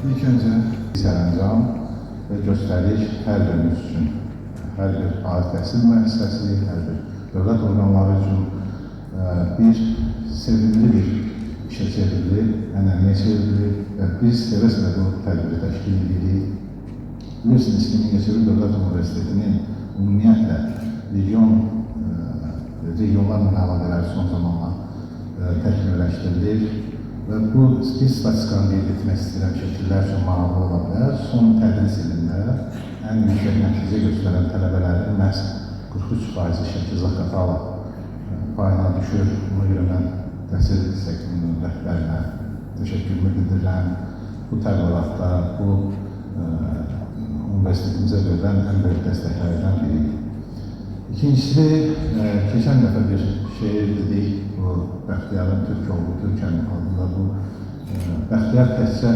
İlk öncə sərəncam və göstəriş hər birimiz üçün, hər bir ali təhsil müəssisəsi, hər bir dövlət orqanları üçün bir sevimli bir işə çevrilir, ənənəyə çevrilir və biz sevə-sevə bu tədbiri təşkil edirik. Bilirsiniz ki, Mingəçevir Dövlət Universitetinin ümumiyyətlə regionlar əlaqələri son zamanlar təkmilləşdirilir. Və bu, bir statistikanı qeyd etmək istəyirəm, şəkillər üçün maraqlı ola bilər. Son tədris ilində ən yüksək nəticə göstərən tələbələrin məhz 43% şəkil Zaqatala payına düşür. Buna görə mən təhsil sektorunun rəhbərinə təşəkkürümü bildirirəm. Bu təbliğatda, bu universitetimizə verilən ən böyük dəstəklərdən biridir. İkincisi, keçən dəfə bir şeir dedik, bu Bəxtiyarın Türk oğlu, Türkənin adında bu Bəxtiyar təkcə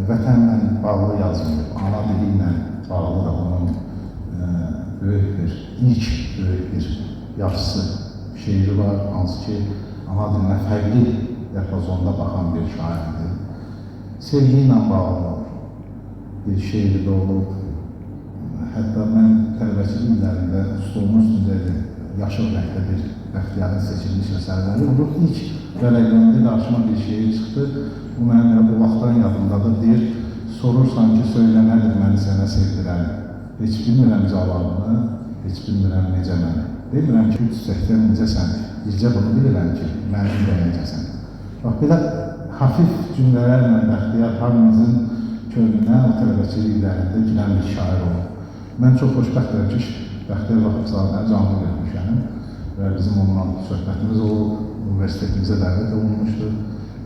vətənlə bağlı yazmıyor, ana dili ilə bağlı da onun böyük bir, ilk böyük bir yazısı, şeiri var, hansı ki, ana dilinə fərqli diapazonda baxan bir şairdir. Sevgi ilə bağlı bir şeiri də olub. Hətta mən tələbəçilik illərində stolumun üstündə yaşıl rəngdə bir Bəxtiyarın seçilmiş əsərləri olur. İlk vərəqləndə qarşıma bir şeir çıxdı. Bu mənim o vaxtdan yadımdadır. Deyir, sorursan ki, söylə nədir məni sənə sevdirən? Heç bilmirəm cavabını, heç bilmirəm necə məni. Demirəm ki, çiçəkdən necəsən, bircə bunu bilirəm ki, mənim də necəsən. Bax, belə hafif cümlələrlə Bəxtiyar hamımızın könlünə o tələbəçilik illərində girən bir şair olur. Mən çox xoşbəxtəm ki, Bəxtiyar Vahabzadəni canlı görmüşəm və bizim onunla söhbətimiz olub, universitetimizə dəvət olunmuşdur.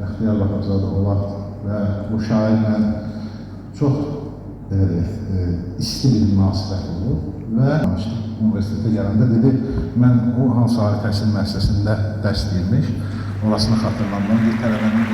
Bəxtiyar Vahabzadə olar və bu şairlə çox isti bir münasibət olub və universitetə gələndə dedi, mən o hansı ali təhsil müəssisəsində dərs deyilmiş, orasını xatırlandım, bir tələbənin